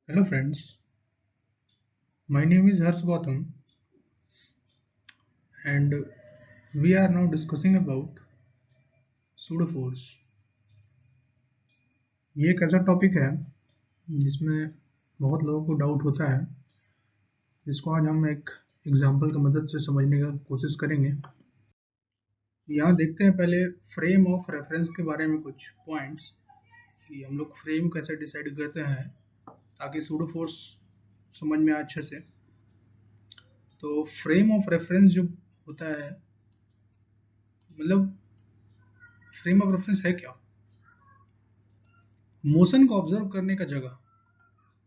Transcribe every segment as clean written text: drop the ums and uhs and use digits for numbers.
Hello friends, my name is Harsh Gautam and we are now discussing about pseudophores. ये एक ऐसा topic है जिसमें बहुत लोगों को डाउट होता है, जिसको आज हम एक एग्जाम्पल की मदद से समझने की कोशिश करेंगे। यहाँ देखते हैं पहले फ्रेम ऑफ रेफरेंस के बारे में कुछ पॉइंट्स कि हम लोग फ्रेम कैसे डिसाइड करते हैं ताकि pseudophores समझ में आए अच्छे से। तो फ्रेम ऑफ रेफरेंस जो होता है, मतलब फ्रेम ऑफ रेफरेंस है क्या? मोशन को ऑब्जर्व करने का जगह।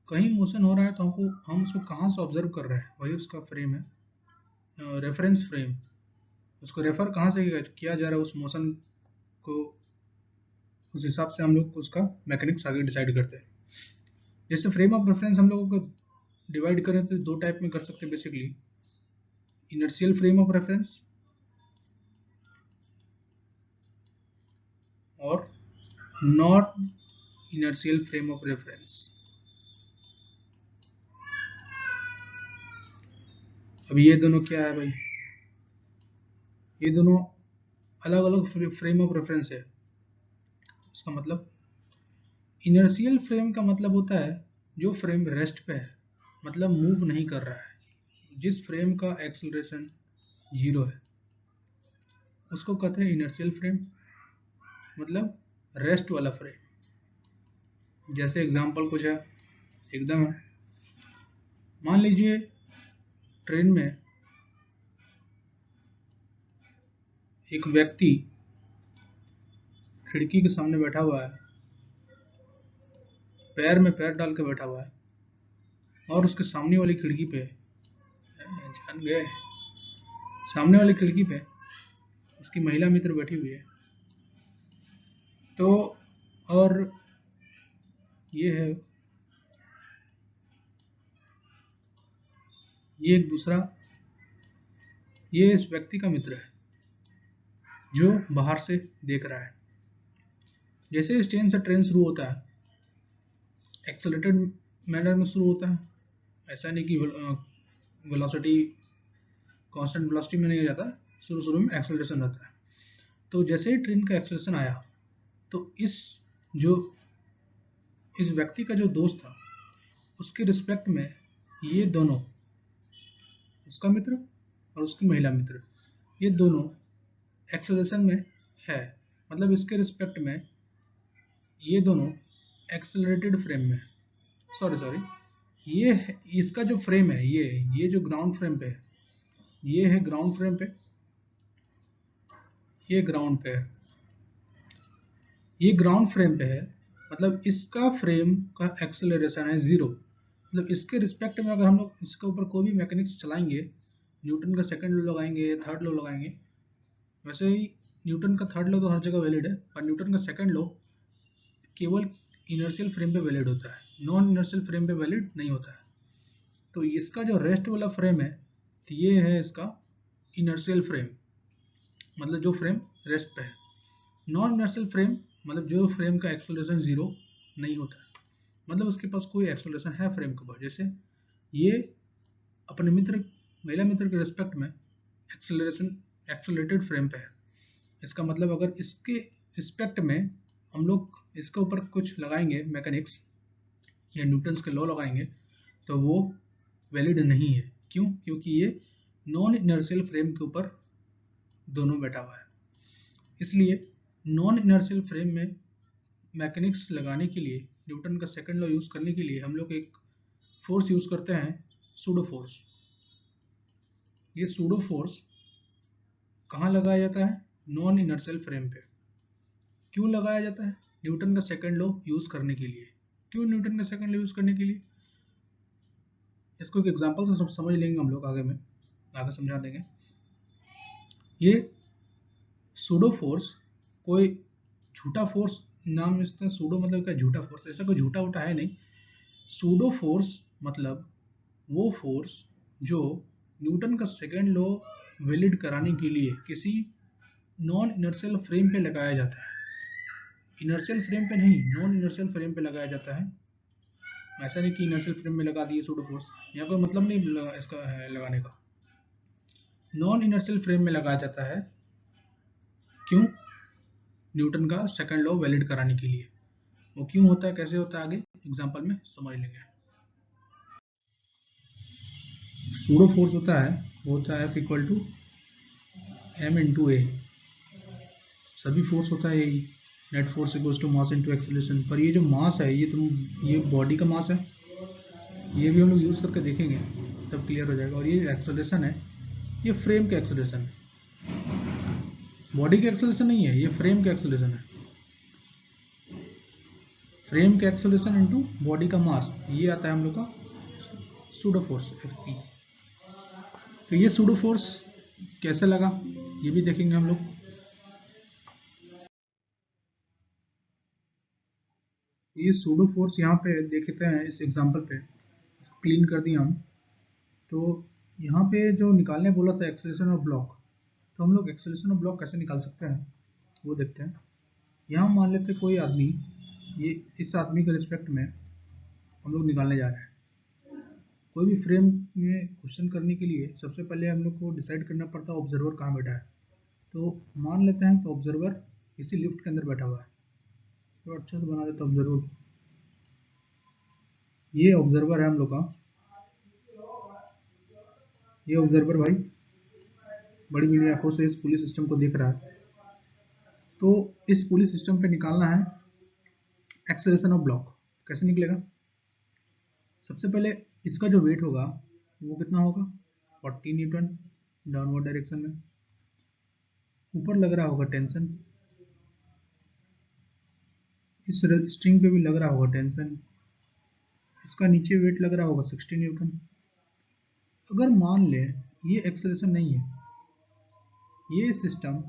कहीं मोशन हो रहा है तो हम उसको कहाँ से ऑब्जर्व कर रहे हैं, वही उसका फ्रेम है, रेफरेंस फ्रेम। उसको रेफर कहाँ से किया जा रहा है उस मोशन को, उस हिसाब से हम लोग उसका मैकेनिक्स आगे डिसाइड करते हैं। जैसे फ्रेम ऑफ रेफरेंस हम लोगों को डिवाइड करें तो दो टाइप में कर सकते हैं basically, inertial frame of reference और non inertial frame of reference. अब ये दोनों क्या है भाई? ये दोनों अलग अलग फ्रेम ऑफ रेफरेंस है। इसका मतलब इनर्शियल फ्रेम का मतलब होता है जो फ्रेम रेस्ट पे है, मतलब मूव नहीं कर रहा है, जिस फ्रेम का एक्सेलरेशन 0 है उसको कहते हैं इनर्शियल फ्रेम, मतलब रेस्ट वाला फ्रेम। जैसे एग्जांपल कुछ है एकदम है, मान लीजिए ट्रेन में एक व्यक्ति खिड़की के सामने बैठा हुआ है, पैर में पैर डाल के बैठा हुआ है और उसके सामने वाली खिड़की पे, जान गए, सामने वाली खिड़की पे उसकी महिला मित्र बैठी हुई है। तो और ये है, ये एक दूसरा, ये इस व्यक्ति का मित्र है जो बाहर से देख रहा है। जैसे इस ट्रेन से ट्रेन शुरू होता है, एक्सेलरेटेड मैनर में शुरू होता है, ऐसा नहीं कि वेलोसिटी कांस्टेंट वेलोसिटी में नहीं जाता, शुरू में एक्सेलरेशन रहता है। तो जैसे ही ट्रेन का एक्सेलरेशन आया तो जो इस व्यक्ति का जो दोस्त था उसके रिस्पेक्ट में ये दोनों, उसका मित्र और उसकी महिला मित्र, ये दोनों एक्सेलरेशन में है, मतलब इसके रिस्पेक्ट में ये दोनों एक्सेलरेटेड फ्रेम में, सॉरी ये इसका जो फ्रेम है, ये जो ग्राउंड फ्रेम पे है, ये है ग्राउंड फ्रेम पे, ये ग्राउंड पे है, ये ग्राउंड फ्रेम पे है, मतलब इसका फ्रेम का एक्सेलरेशन है 0। मतलब इसके रिस्पेक्ट में अगर हम लोग इसके ऊपर कोई भी मैकेनिक्स चलाएंगे, न्यूटन का सेकंड लॉ लगाएंगे, थर्ड लॉ लगाएंगे, वैसे ही न्यूटन का थर्ड लॉ तो हर जगह वैलिड है, पर न्यूटन का सेकंड लॉ केवल इनर्शियल फ्रेम पे वैलिड होता है, नॉन इनर्शियल फ्रेम पे वैलिड नहीं होता है। तो इसका जो रेस्ट वाला फ्रेम है, तो ये है इसका इनर्शियल फ्रेम, मतलब जो फ्रेम रेस्ट पे है। नॉन इनर्शियल फ्रेम मतलब जो फ्रेम का एक्सेलरेशन 0 नहीं होता है, मतलब उसके पास कोई एक्सेलरेशन है फ्रेम के ऊपर। जैसे ये अपने महिला मित्र के रिस्पेक्ट में एक्सेलरेटेड फ्रेम पे है, इसका मतलब अगर इसके रिस्पेक्ट में हम लोग इसके ऊपर कुछ लगाएंगे मैकेनिक्स या न्यूटन्स के लॉ लगाएंगे तो वो वैलिड नहीं है। क्यों? क्योंकि ये नॉन इनर्शियल फ्रेम के ऊपर दोनों बैठा हुआ है। इसलिए नॉन इनर्शियल फ्रेम में मैकेनिक्स लगाने के लिए, न्यूटन का सेकंड लॉ यूज करने के लिए हम लोग एक फोर्स यूज करते हैं, सूडो फोर्स। ये सूडो फोर्स कहाँ लगाया जाता है? नॉन इनर्शियल फ्रेम पे। क्यों लगाया जाता है? न्यूटन का सेकंड लॉ यूज करने के लिए। क्यों न्यूटन का सेकंड लॉ यूज करने के लिए? इसको एक एग्जांपल से सब समझ लेंगे हम लोग, आगे समझा देंगे। ये सूडो फोर्स कोई झूठा फोर्स, नाम इसका सूडो मतलब क्या, झूठा फोर्स, ऐसा कोई झूठा उठा है नहीं। सूडो फोर्स मतलब वो फोर्स जो न्यूटन का सेकंड लॉ वैलिड कराने के लिए किसी नॉन इनर्शियल फ्रेम पे लगाया जाता है, इनर्शियल फ्रेम पे नहीं, नॉन इनर्शियल फ्रेम पे लगाया जाता है। ऐसा नहीं कि इनर्शियल फ्रेम में लगा दिए सूडो फोर्स, यहाँ कोई मतलब नहीं इसका है लगाने का। नॉन इनर्शियल फ्रेम में लगाया जाता है, क्यों? न्यूटन का सेकंड लॉ वैलिड कराने के लिए। वो क्यों होता है, कैसे होता है, आगे एग्जांपल में समझ लेंगे। सूडो फोर्स होता है, वो होता है F equal to M into A. सभी फोर्स होता है यही, net force equals to mass into acceleration. पर ये जो मास है ये बॉडी का मास है, ये भी हम लोग यूज़ करके देखेंगे तब क्लियर हो जाएगा। और ये जो एक्सेलरेशन है ये फ्रेम का एक्सेलरेशन है, बॉडी का एक्सेलरेशन नहीं है, ये फ्रेम का एक्सेलरेशन है। फ्रेम का एक्सेलरेशन इनटू बॉडी का मास, ये आता है हम लोग का सूडो फोर्स Fp। तो ये सूडो फोर्स कैसे लगा ये भी देखेंगे हम लोग। ये सूडो फोर्स यहाँ पे देखते हैं इस एग्जांपल पे, क्लीन कर दिया हम। तो यहाँ पे जो निकालने बोला था एक्सेलरेशन ऑफ ब्लॉक, तो हम लोग एक्सेलरेशन ऑफ ब्लॉक कैसे निकाल सकते हैं वो देखते हैं। यहाँ मान लेते कोई आदमी, ये इस आदमी के रिस्पेक्ट में हम लोग निकालने जा रहे हैं। कोई भी फ्रेम में क्वेश्चन करने के लिए सबसे पहले हम लोग को डिसाइड करना पड़ता है ऑब्जर्वर कहाँ बैठा है। तो मान लेते हैं कि ऑब्जर्वर इसी लिफ्ट के अंदर बैठा हुआ है। तो अच्छे से बना देते ऑब्जर्वर, ये ऑब्जर्वर है हम लोग का। ये ऑब्जर्वर भाई बड़ी बड़ी आंखों से इस पुली सिस्टम को देख रहा है। तो इस पुली सिस्टम पे निकालना है एक्सेलरेशन ऑफ ब्लॉक। कैसे निकलेगा? सबसे पहले इसका जो वेट होगा वो कितना होगा, 40 न्यूटन डाउनवर्ड डायरेक्शन में। ऊपर लग रहा होगा टेंशन, इस स्ट्रिंग पे भी लग रहा होगा टेंशन, इसका नीचे वेट लग रहा होगा 60 न्यूटन। अगर मान ले ये एक्सेलरेशन नहीं है, ये सिस्टम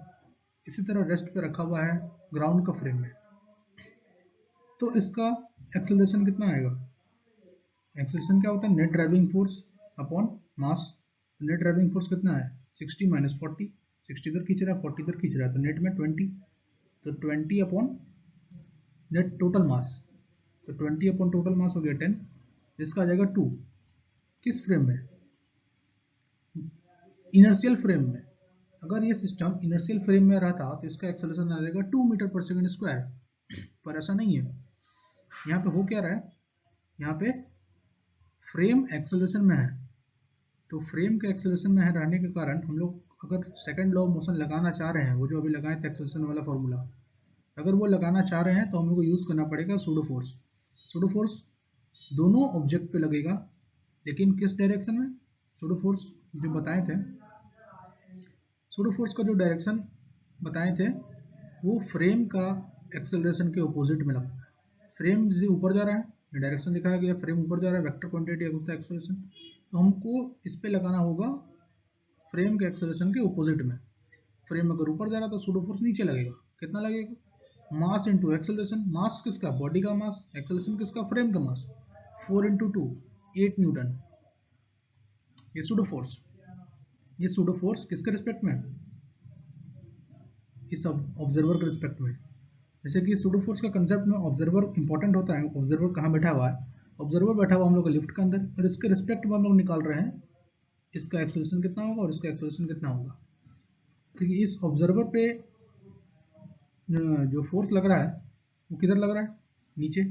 इसी तरह रेस्ट पे रखा हुआ है ग्राउंड का फ्रेम में, तो इसका एक्सेलरेशन कितना आएगा? एक्सेलरेशन क्या होता है? Net driving force upon mass. Net driving force कितना है? 60 माइनस 40, 60 इधर खींच रहा है 40 इधर खींच रहा है, तो नेट में 20, तो 20 अपॉन नेट टोटल मास, तो 20 अपॉन टोटल मास हो गया 10, इसका आ जाएगा 2। किस फ्रेम में? इनर्शियल फ्रेम में। अगर ये सिस्टम इनर्शियल फ्रेम में रहता तो इसका एक्सेलरेशन आ जाएगा 2 मीटर पर सेकंड स्क्वायर, पर ऐसा नहीं है। यहाँ पे हो क्या रहा है, यहाँ पे फ्रेम एक्सेलरेशन में है, तो फ्रेम के एक्सेलरेशन में है रहने के कारण हम लोग अगर सेकंड लॉ ऑफ मोशन लगाना चाह रहे हैं, वो जो अभी लगाए थे एक्सेलरेशन वाला फॉर्मूला, अगर वो लगाना चाह रहे हैं तो हम लोग को यूज़ करना पड़ेगा सूडो फोर्स। सूडो फोर्स दोनों ऑब्जेक्ट पे लगेगा, लेकिन किस डायरेक्शन में? सूडो फोर्स जो बताए थे, सूडो फोर्स का जो डायरेक्शन बताए थे वो फ्रेम का एक्सेलरेशन के ऑपोजिट में लगता है। फ्रेम से ऊपर जा रहा है, डायरेक्शन दिखाया गया, फ्रेम ऊपर जा रहा है, वेक्टर क्वांटिटी होता है एक्सेलरेशन, तो हमको इस पे लगाना होगा फ्रेम के एक्सेलरेशन के ऑपोजिट में। फ्रेम अगर ऊपर जा रहा है तो सूडो फोर्स नीचे लगेगा। कितना लगेगा? Mass into acceleration. मास किसका? बॉडी का मास। एक्सेलरेशन किसका? फ्रेम का मास। 4 इंटू 2 8 न्यूटन। ये सूडो फोर्स, ये सूडो फोर्स किसके रिस्पेक्ट में? इस ऑब्जर्वर के रिस्पेक्ट में। जैसे कि सूडो फोर्स का कंसेप्ट में ऑब्जर्वर इंपॉर्टेंट होता है। ऑब्जर्वर कहाँ बैठा हुआ है? ऑब्जर्वर बैठा हुआ हम लोग लिफ्ट के अंदर, और इसके रिस्पेक्ट में हम लोग निकाल रहे हैं इसका एक्सेलरेशन कितना होगा और इसका एक्सेलरेशन कितना होगा। क्योंकि इस ऑब्जर्वर पे जो फोर्स लग रहा है वो किधर लग रहा है? नीचे।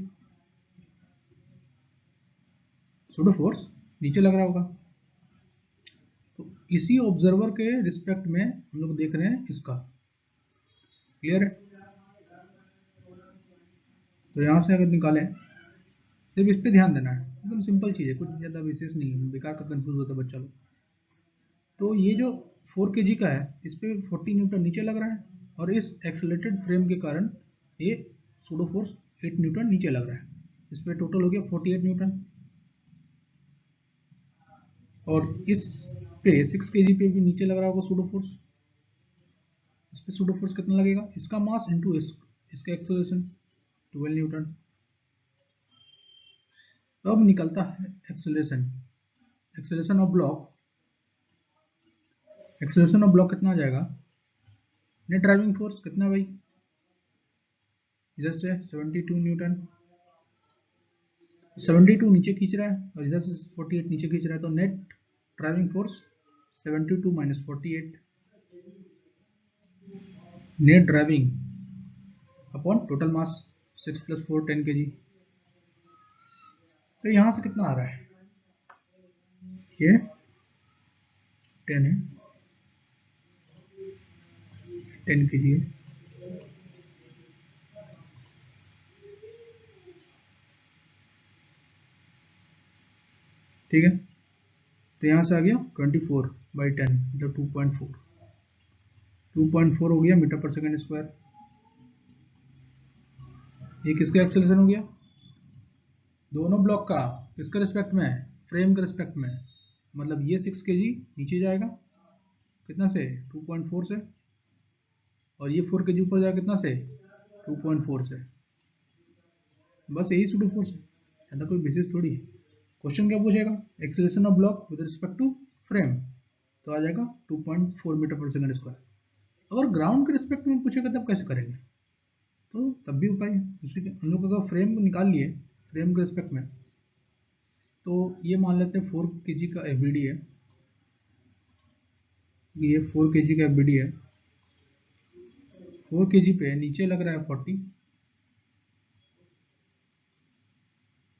सूडो फोर्स नीचे लग रहा होगा, तो इसी ऑब्जर्वर के रिस्पेक्ट में हम लोग देख रहे हैं इसका। क्लियर है? तो यहाँ से अगर निकालें, सिर्फ इस पे ध्यान देना है, एकदम सिंपल चीज़ है, कुछ ज़्यादा विशेष नहीं है, बेकार का कंफ्यूज होता है बच्चा लोग। तो ये जो 4 kg का है इस पे 40 न्यूटन नीचे लग रहा है, और इस एक्सेलरेटेड फ्रेम के कारण ये सूडो फोर्स 8 न्यूटन नीचे लग रहा है। इस पे टोटल हो गया 48 न्यूटन। और इस पे 6 kg पे भी नीचे लग रहा होगा सूडो फोर्स। इस पे सूडो फोर्स कितना लगेगा? इसका मास इंटू इसका एक्सेलरेशन 12 न्यूटन। तो अब निकलता है acceleration, acceleration of block. Acceleration of block कितना आ जाएगा? नेट ड्राइविंग फोर्स कितना भाई? इधर से 72 न्यूटन 72 नीचे खींच रहा है और इधर से 48 नीचे खींच रहा है, तो net driving force 72 minus 48, net driving upon total mass 6 + 4 10 kg। तो यहाँ से कितना आ रहा है, ये 10 है, 10 kg है। ठीक है, तो यहाँ से आ गया 24/10 मतलब 2.4, 2.4 हो गया मीटर पर सेकंड स्क्वायर। ये किसका एक्सेलरेशन हो गया, दोनों ब्लॉक का, किसके रिस्पेक्ट में, फ्रेम के रिस्पेक्ट में, मतलब ये 6 kg नीचे जाएगा कितना से 2.4 से, और ये 4 kg ऊपर जाएगा कितना से 2.4 से। बस यही सुडो फोर्स है, ऐसा कोई विशेष थोड़ी है। क्वेश्चन क्या पूछेगा, acceleration of block with respect to frame, तो आ जाएगा 2.4 मीटर पर सेकंड स्क्वायर। अगर ग्राउंड के रिस्पेक्ट में पूछेगा तब कैसे करेंगे, तो तब भी उपाय है उसी के, हम लोग अगर फ्रेम को निकाल लिए फ्रेम के रिस्पेक्ट में, तो ये मान लेते हैं 4 kg का एफबीडी है, ये 4 kg का एफबीडी है, 4 kg पे नीचे लग रहा है 40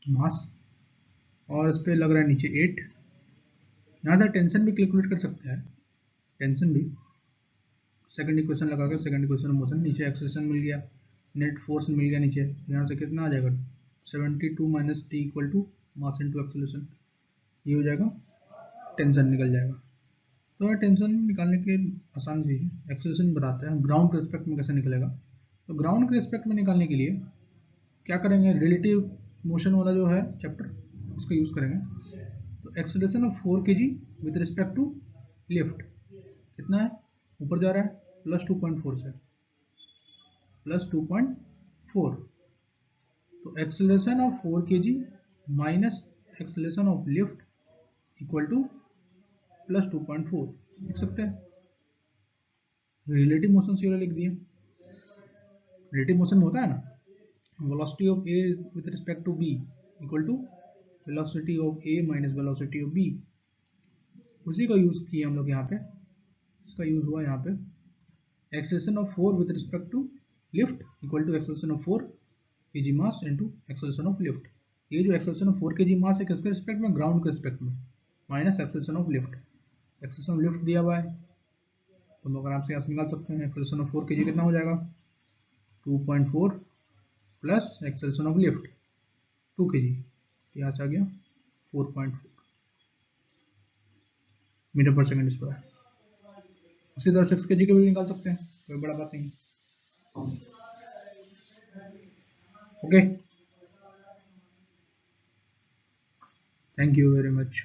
मास, और इस पे लग रहा है नीचे 8। यहाँ से टेंशन भी कैलकुलेट कर सकते हैं, टेंशन भी सेकंड इक्वेशन लगाकर, सेकंड इक्वेशन ऑफ मोशन, नीचे एक्सेलरेशन मिल गया, नेट फोर्स मिल गया नीचे, यहाँ से कितना आ जाएगा 72 minus T equal to mass into acceleration, ये हो जाएगा, टेंशन निकल जाएगा। तो यार टेंशन निकालने के आसान चीज़ है, एक्सेलरेशन बताते हैं ग्राउंड के रिस्पेक्ट में कैसे निकलेगा। तो ग्राउंड के रिस्पेक्ट में निकालने के लिए क्या करेंगे, रिलेटिव मोशन वाला जो है चैप्टर उसका यूज़ करेंगे। तो acceleration of 4 kg with respect to lift कितना है, ऊपर जा रहा है प्लस 2.4 से, प्लस 2.4, तो acceleration of 4 kg minus acceleration of lift equal two plus 2.4 लिख सकते हैं। रिलेटिव मोशन से लिख दिए, रिलेटिव मोशन में होता है ना, velocity of A with respect to B equal to velocity of A minus velocity of B, उसी का यूज किया हम लोग यहाँ पे, इसका यूज हुआ यहाँ पे। Acceleration of 4 with respect to lift equal to acceleration of 4 kg mass into acceleration of lift. ये जो एक्सेलरेशन ऑफ 4 kg मास है किसके रिस्पेक्ट में, ग्राउंड के रिस्पेक्ट में, minus acceleration of lift, acceleration of lift दिया हुआ है तो हम लोग आराम से यहाँ से निकाल सकते हैं। एक्सेलरेशन ऑफ 4 kg कितना हो जाएगा 2.4 plus acceleration of lift 2 kg, यहाँ से आ गया 4.4 मीटर पर सेकंड स्क्वायर। उसी तरह 6 kg के भी निकाल सकते हैं, कोई बड़ा बात नहीं। Okay, thank you very much.